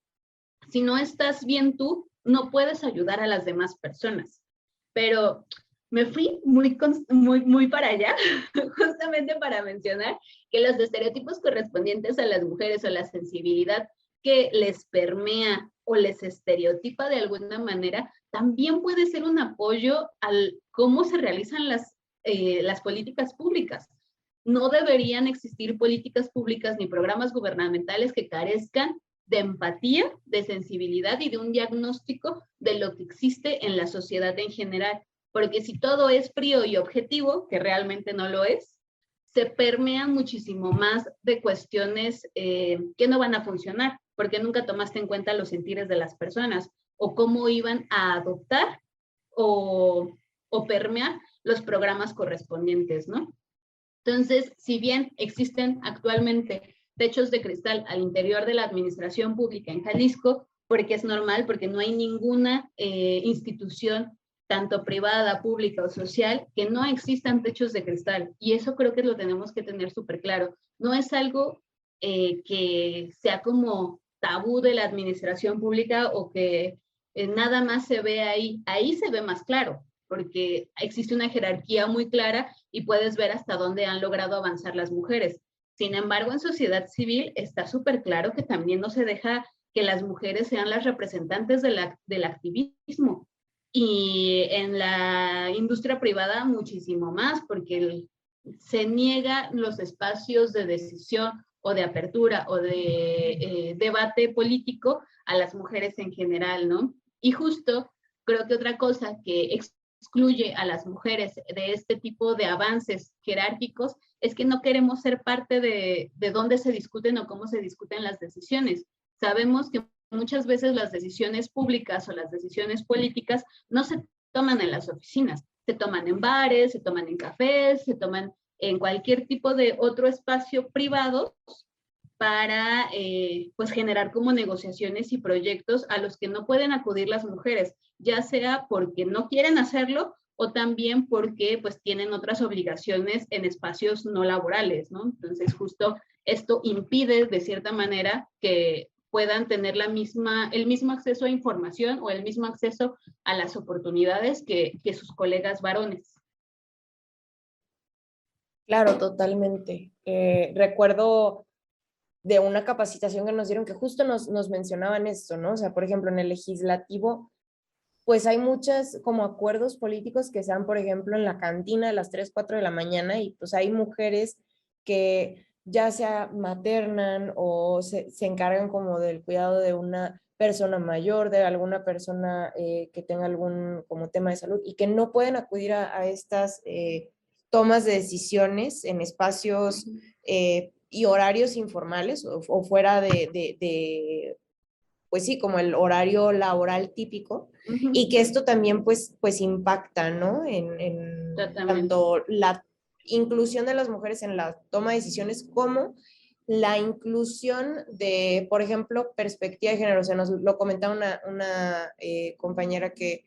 si no estás bien tú, no puedes ayudar a las demás personas. Pero me fui muy para allá, justamente para mencionar que los estereotipos correspondientes a las mujeres o la sensibilidad que les permea o les estereotipa de alguna manera, también puede ser un apoyo al cómo se realizan las políticas públicas. No deberían existir políticas públicas ni programas gubernamentales que carezcan de empatía, de sensibilidad y de un diagnóstico de lo que existe en la sociedad en general. Porque si todo es frío y objetivo, que realmente no lo es, se permean muchísimo más de cuestiones que no van a funcionar, porque nunca tomaste en cuenta los sentires de las personas o cómo iban a adoptar o permear los programas correspondientes, ¿no? Entonces, si bien existen actualmente techos de cristal al interior de la administración pública en Jalisco, porque es normal, porque no hay ninguna institución, tanto privada, pública o social, que no existan techos de cristal. Y eso creo que lo tenemos que tener súper claro. No es algo que sea como tabú de la administración pública o que nada más se ve ahí. Ahí se ve más claro, porque existe una jerarquía muy clara y puedes ver hasta dónde han logrado avanzar las mujeres. Sin embargo, en sociedad civil está súper claro que también no se deja que las mujeres sean las representantes del activismo. Y en la industria privada muchísimo más, porque se niega los espacios de decisión o de apertura o de debate político a las mujeres en general, ¿no? Y justo creo que otra cosa que excluye a las mujeres de este tipo de avances jerárquicos es que no queremos ser parte de dónde se discuten o cómo se discuten las decisiones. Sabemos que muchas veces las decisiones públicas o las decisiones políticas no se toman en las oficinas, se toman en bares, se toman en cafés, se toman en cualquier tipo de otro espacio privado para pues generar como negociaciones y proyectos a los que no pueden acudir las mujeres, ya sea porque no quieren hacerlo o también porque pues tienen otras obligaciones en espacios no laborales, ¿no? Entonces justo esto impide de cierta manera que puedan tener el mismo acceso a información o el mismo acceso a las oportunidades que sus colegas varones. Claro, totalmente. Recuerdo de una capacitación que nos dieron que justo nos mencionaban esto, ¿no? O sea, por ejemplo, en el legislativo, pues hay muchos como acuerdos políticos que se dan, por ejemplo, en la cantina a las 3, 4 de la mañana y pues hay mujeres que ya sea maternan o se encargan como del cuidado de una persona mayor, de alguna persona que tenga algún como tema de salud y que no pueden acudir a estas tomas de decisiones en espacios y horarios informales o fuera pues sí, como el horario laboral típico, y que esto también pues impacta, ¿no? En tanto la inclusión de las mujeres en la toma de decisiones como la inclusión de, por ejemplo, perspectiva de género. O sea, nos lo comentaba una compañera que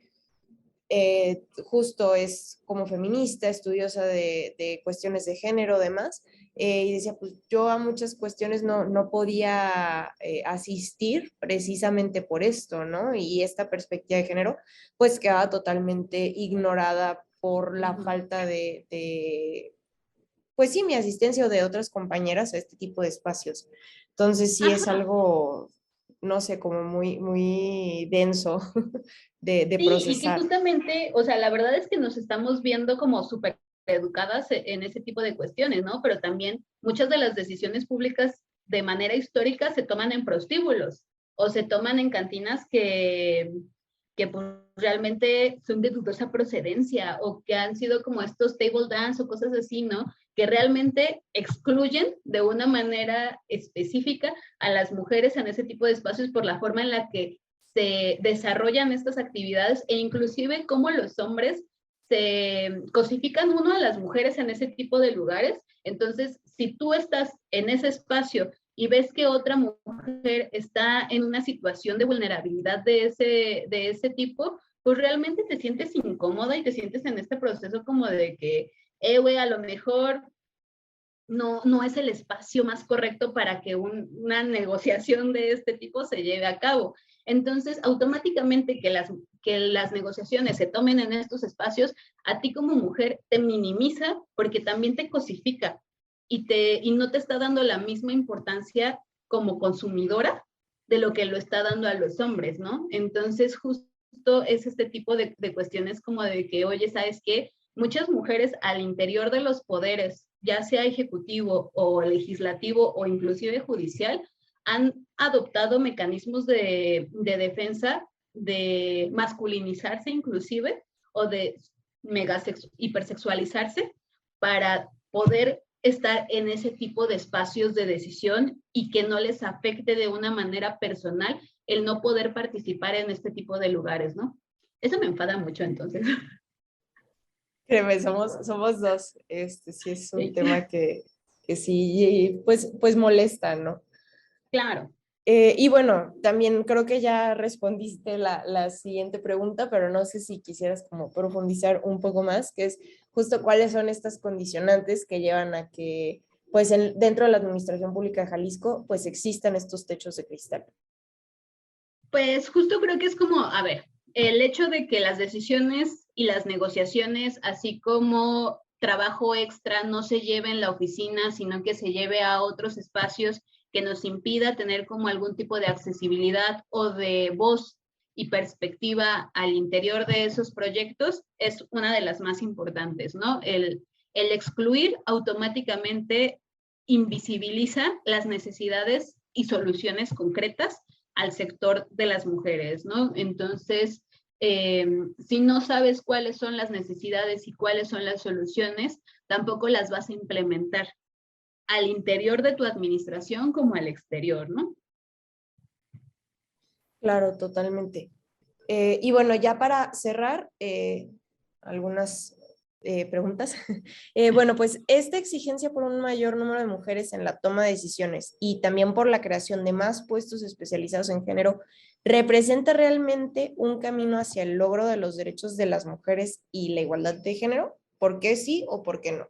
justo es como feminista, estudiosa de cuestiones de género, demás, y decía, pues yo a muchas cuestiones no podía asistir precisamente por esto, ¿no? Y esta perspectiva de género, pues quedaba totalmente ignorada por la falta pues sí, mi asistencia o de otras compañeras a este tipo de espacios. Entonces sí es Ajá. algo, no sé, como muy denso de Sí, y que procesar. justamente, o sea, la verdad es que nos estamos viendo como súper educadas en ese tipo de cuestiones, ¿no? Pero también muchas de las decisiones públicas de manera histórica se toman en prostíbulos o se toman en cantinas que pues, realmente son de dudosa procedencia o que han sido como estos table dance o cosas así, ¿no? Que realmente excluyen de una manera específica a las mujeres en ese tipo de espacios por la forma en la que se desarrollan estas actividades e inclusive cómo los hombres se cosifican uno a las mujeres en ese tipo de lugares. Entonces, si tú estás en ese espacio y ves que otra mujer está en una situación de vulnerabilidad de ese tipo, pues realmente te sientes incómoda y te sientes en este proceso como de que, güey, a lo mejor no es el espacio más correcto para que una negociación de este tipo se lleve a cabo. Entonces, automáticamente que las negociaciones se tomen en estos espacios, a ti como mujer te minimiza porque también te cosifica y no te está dando la misma importancia como consumidora de lo que lo está dando a los hombres, ¿no? Entonces, justo es este tipo de cuestiones como de que, oye, ¿sabes qué? Muchas mujeres al interior de los poderes, ya sea ejecutivo o legislativo o inclusive judicial, han adoptado mecanismos de defensa, de masculinizarse inclusive, o de hipersexualizarse para poder estar en ese tipo de espacios de decisión y que no les afecte de una manera personal el no poder participar en este tipo de lugares, ¿no? Eso me enfada mucho entonces. Créeme, somos dos. Sí es un Sí, tema que sí, pues molesta, ¿no? claro. Y bueno, también creo que ya respondiste la siguiente pregunta, pero no sé si quisieras como profundizar un poco más, que es justo cuáles son estas condicionantes que llevan a que, pues dentro de la Administración Pública de Jalisco, pues existan estos techos de cristal. Pues justo creo que es como, a ver, el hecho de que las decisiones y las negociaciones, así como trabajo extra, no se lleve en la oficina, sino que se lleve a otros espacios que nos impida tener como algún tipo de accesibilidad o de voz y perspectiva al interior de esos proyectos, es una de las más importantes, ¿no? El excluir automáticamente invisibiliza las necesidades y soluciones concretas al sector de las mujeres, ¿no? Entonces, si no sabes cuáles son las necesidades y cuáles son las soluciones, tampoco las vas a implementar al interior de tu administración como al exterior, ¿no? Claro, totalmente. Y bueno, ya para cerrar, algunas preguntas. Bueno, pues esta exigencia por un mayor número de mujeres en la toma de decisiones y también por la creación de más puestos especializados en género, ¿representa realmente un camino hacia el logro de los derechos de las mujeres y la igualdad de género? ¿Por qué sí o por qué no?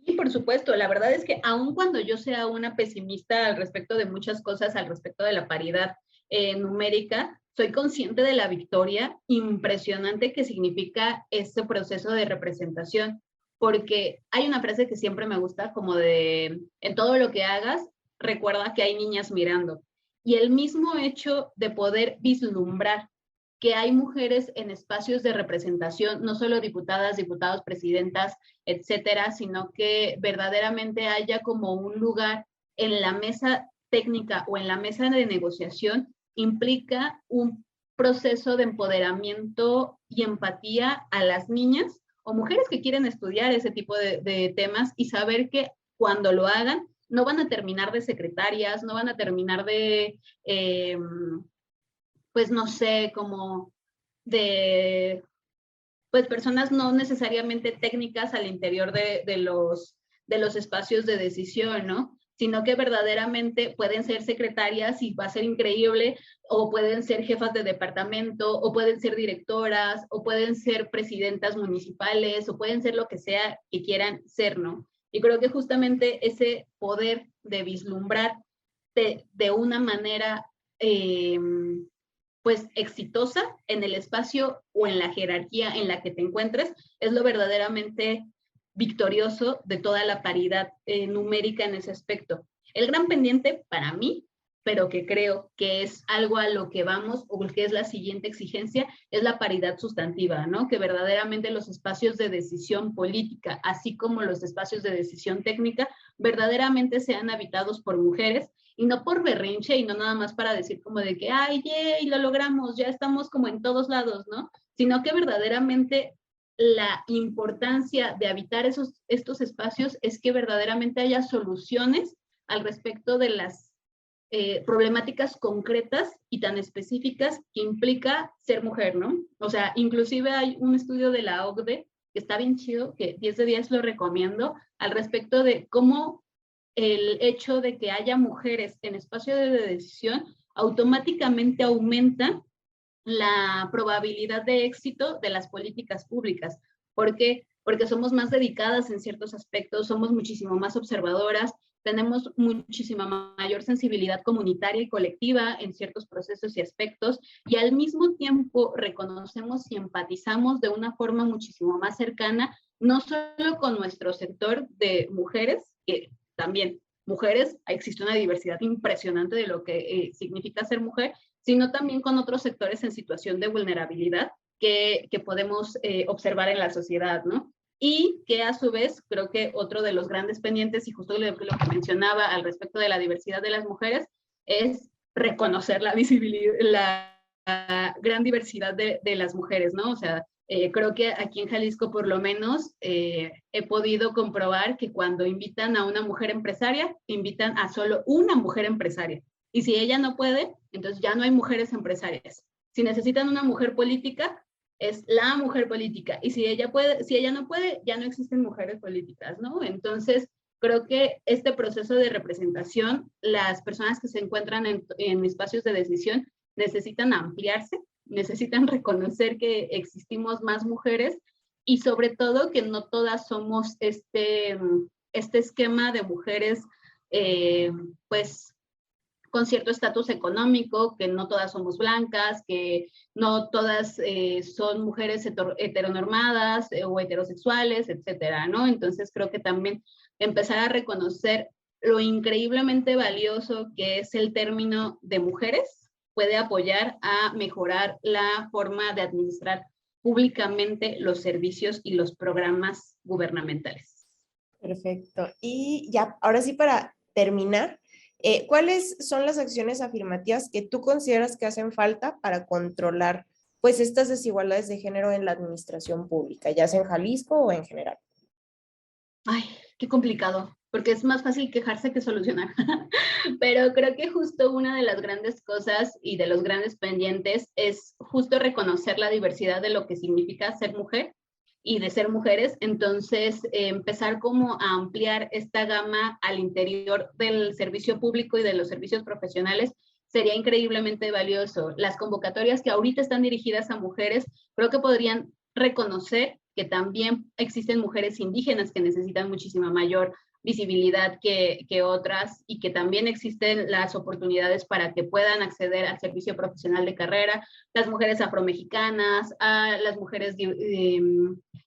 Sí, por supuesto. La verdad es que aun cuando yo sea una pesimista al respecto de muchas cosas, al respecto de la paridad numérica, soy consciente de la victoria impresionante que significa este proceso de representación, porque hay una frase que siempre me gusta, como de, en todo lo que hagas, recuerda que hay niñas mirando. Y el mismo hecho de poder vislumbrar que hay mujeres en espacios de representación, no solo diputadas, diputados, presidentas, etcétera, sino que verdaderamente haya como un lugar en la mesa técnica o en la mesa de negociación, implica un proceso de empoderamiento y empatía a las niñas o mujeres que quieren estudiar ese tipo de temas y saber que cuando lo hagan no van a terminar de secretarias, no van a terminar de, pues no sé, como de pues personas no necesariamente técnicas al interior de los espacios de decisión, ¿no? sino que verdaderamente pueden ser secretarias y va a ser increíble, o pueden ser jefas de departamento, o pueden ser directoras, o pueden ser presidentas municipales, o pueden ser lo que sea que quieran ser, ¿no? Y creo que justamente ese poder de vislumbrar de una manera pues exitosa en el espacio o en la jerarquía en la que te encuentres, es lo verdaderamente victorioso de toda la paridad numérica en ese aspecto. El gran pendiente para mí, pero que creo que es algo a lo que vamos, o que es la siguiente exigencia, es la paridad sustantiva, ¿no? Que verdaderamente los espacios de decisión política, así como los espacios de decisión técnica, verdaderamente sean habitados por mujeres, y no por berrinche, y no nada más para decir como de que, ay, yay, lo logramos, ya estamos como en todos lados, ¿no? Sino que verdaderamente la importancia de habitar estos espacios es que verdaderamente haya soluciones al respecto de las problemáticas concretas y tan específicas que implica ser mujer, ¿no? O sea, inclusive hay un estudio de la OCDE que está bien chido, que 10 de 10 lo recomiendo, al respecto de cómo el hecho de que haya mujeres en espacio de decisión automáticamente aumenta la probabilidad de éxito de las políticas públicas. ¿Por qué? Porque somos más dedicadas en ciertos aspectos, somos muchísimo más observadoras, tenemos muchísima mayor sensibilidad comunitaria y colectiva en ciertos procesos y aspectos, y al mismo tiempo reconocemos y empatizamos de una forma muchísimo más cercana, no solo con nuestro sector de mujeres, que también mujeres, existe una diversidad impresionante de lo que significa ser mujer, sino también con otros sectores en situación de vulnerabilidad que podemos observar en la sociedad, ¿no? Y que a su vez creo que otro de los grandes pendientes, y justo lo que mencionaba al respecto de la diversidad de las mujeres, es reconocer la visibilidad, la gran diversidad de las mujeres, ¿no? O sea, creo que aquí en Jalisco por lo menos he podido comprobar que cuando invitan a una mujer empresaria, invitan a solo una mujer empresaria. Y si ella no puede, entonces ya no hay mujeres empresarias. Si necesitan una mujer política, es la mujer política. Y si ella no puede, ya no existen mujeres políticas, ¿no? Entonces, creo que este proceso de representación, las personas que se encuentran en espacios de decisión necesitan ampliarse, necesitan reconocer que existimos más mujeres, y sobre todo que no todas somos este esquema de mujeres, pues, con cierto estatus económico, que no todas somos blancas, que no todas son mujeres heteronormadas o heterosexuales, etcétera, ¿no? Entonces creo que también empezar a reconocer lo increíblemente valioso que es el término de mujeres puede apoyar a mejorar la forma de administrar públicamente los servicios y los programas gubernamentales. Perfecto. Y ya, ahora sí, para terminar, ¿cuáles son las acciones afirmativas que tú consideras que hacen falta para controlar pues estas desigualdades de género en la administración pública, ya sea en Jalisco o en general? Ay, qué complicado, porque es más fácil quejarse que solucionar. Pero creo que justo una de las grandes cosas y de los grandes pendientes es justo reconocer la diversidad de lo que significa ser mujer y de ser mujeres. Entonces, empezar como a ampliar esta gama al interior del servicio público y de los servicios profesionales sería increíblemente valioso. Las convocatorias que ahorita están dirigidas a mujeres, creo que podrían reconocer que también existen mujeres indígenas que necesitan muchísima mayor visibilidad que otras, y que también existen las oportunidades para que puedan acceder al servicio profesional de carrera, las mujeres afromexicanas, a las mujeres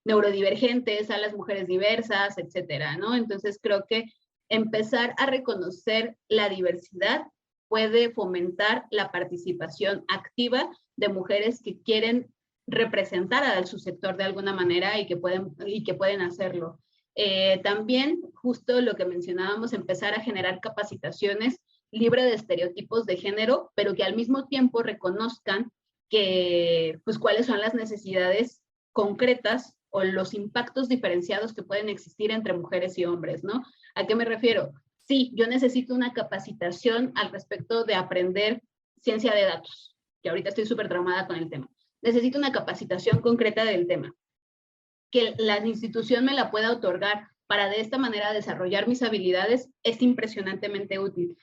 neurodivergentes, a las mujeres diversas, etcétera, ¿no? Entonces creo que empezar a reconocer la diversidad puede fomentar la participación activa de mujeres que quieren representar a su sector de alguna manera y que pueden hacerlo. También, justo lo que mencionábamos, empezar a generar capacitaciones libre de estereotipos de género, pero que al mismo tiempo reconozcan que, pues, cuáles son las necesidades concretas o los impactos diferenciados que pueden existir entre mujeres y hombres, ¿no? ¿A qué me refiero? Sí, yo necesito una capacitación al respecto de aprender ciencia de datos, que ahorita estoy súper traumada con el tema. Necesito una capacitación concreta del tema, que la institución me la pueda otorgar para de esta manera desarrollar mis habilidades, es impresionantemente útil.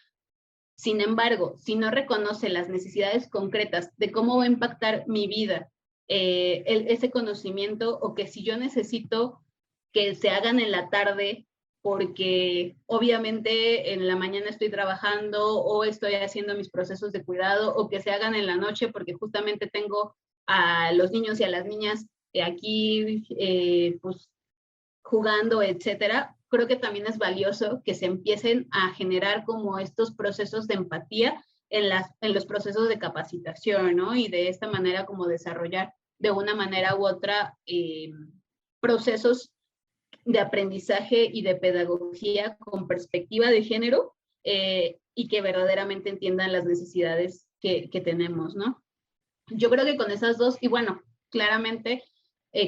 Sin embargo, si no reconoce las necesidades concretas de cómo va a impactar mi vida, ese conocimiento, o que si yo necesito que se hagan en la tarde porque obviamente en la mañana estoy trabajando o estoy haciendo mis procesos de cuidado, o que se hagan en la noche porque justamente tengo a los niños y a las niñas aquí pues jugando, etcétera. Creo que también es valioso que se empiecen a generar como estos procesos de empatía en los procesos de capacitación, ¿no? Y de esta manera como desarrollar de una manera u otra procesos de aprendizaje y de pedagogía con perspectiva de género, y que verdaderamente entiendan las necesidades que tenemos, ¿no? Yo creo que con esas dos, y bueno, claramente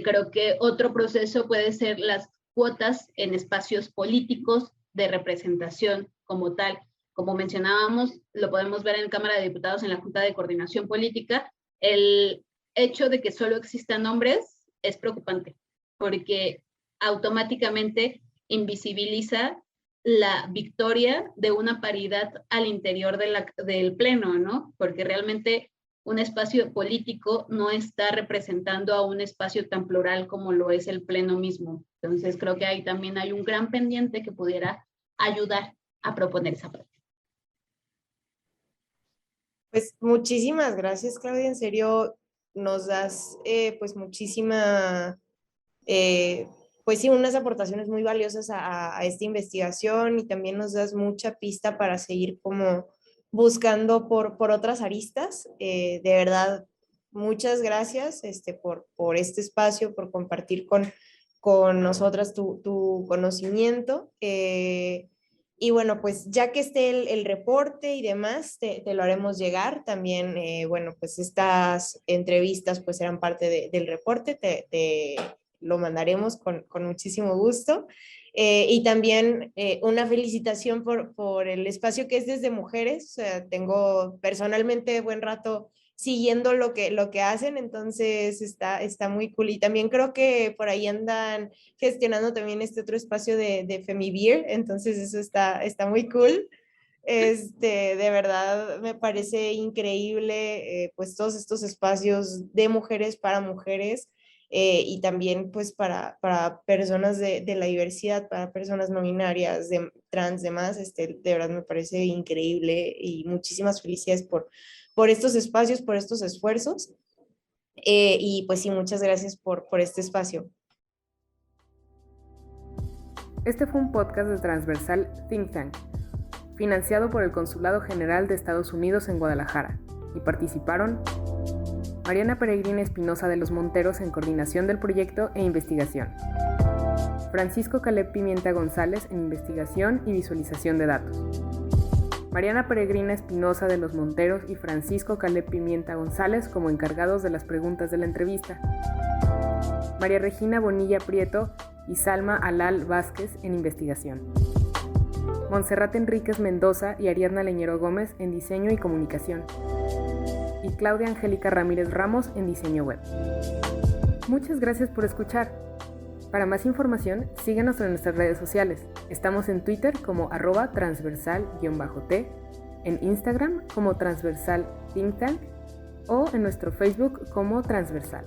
creo que otro proceso puede ser las cuotas en espacios políticos de representación como tal. Como mencionábamos, lo podemos ver en Cámara de Diputados, en la Junta de Coordinación Política. El hecho de que solo existan hombres es preocupante, porque automáticamente invisibiliza la victoria de una paridad al interior del pleno, ¿no? Porque realmente un espacio político no está representando a un espacio tan plural como lo es el pleno mismo. Entonces creo que ahí también hay un gran pendiente que pudiera ayudar a proponer esa parte. Pues muchísimas gracias, Claudia. En serio, nos das pues muchísima, pues sí, unas aportaciones muy valiosas a esta investigación, y también nos das mucha pista para seguir como buscando por otras aristas. De verdad, muchas gracias por este espacio, por compartir con nosotras tu conocimiento. Y bueno, pues ya que esté el reporte y demás, te lo haremos llegar. También, bueno, pues estas entrevistas pues eran parte del reporte, te lo mandaremos con muchísimo gusto. Y también una felicitación por el espacio que es Desde Mujeres. O sea, tengo personalmente buen rato siguiendo lo que hacen, entonces está muy cool. Y también creo que por ahí andan gestionando también este otro espacio de Femivir, entonces eso está muy cool. De verdad me parece increíble pues todos estos espacios de mujeres para mujeres, y también pues para personas de la diversidad, para personas no binarias, trans, demás. De verdad me parece increíble, y muchísimas felicidades por estos espacios, por estos esfuerzos. Y pues sí, muchas gracias por este espacio. Este fue un podcast de Transversal Think Tank, financiado por el Consulado General de Estados Unidos en Guadalajara, y participaron Mariana Peregrina Espinosa de los Monteros en coordinación del proyecto e investigación, Francisco Caleb Pimienta González en investigación y visualización de datos, Mariana Peregrina Espinosa de los Monteros y Francisco Caleb Pimienta González como encargados de las preguntas de la entrevista, María Regina Bonilla Prieto y Salma Alal Vázquez en investigación, Montserrat Enríquez Mendoza y Ariadna Leñero Gómez en diseño y comunicación, y Claudia Angélica Ramírez Ramos en diseño web. Muchas gracias por escuchar. Para más información, síguenos en nuestras redes sociales. Estamos en Twitter como @transversal_t, en Instagram como Transversal Think Tank, o en nuestro Facebook como Transversal.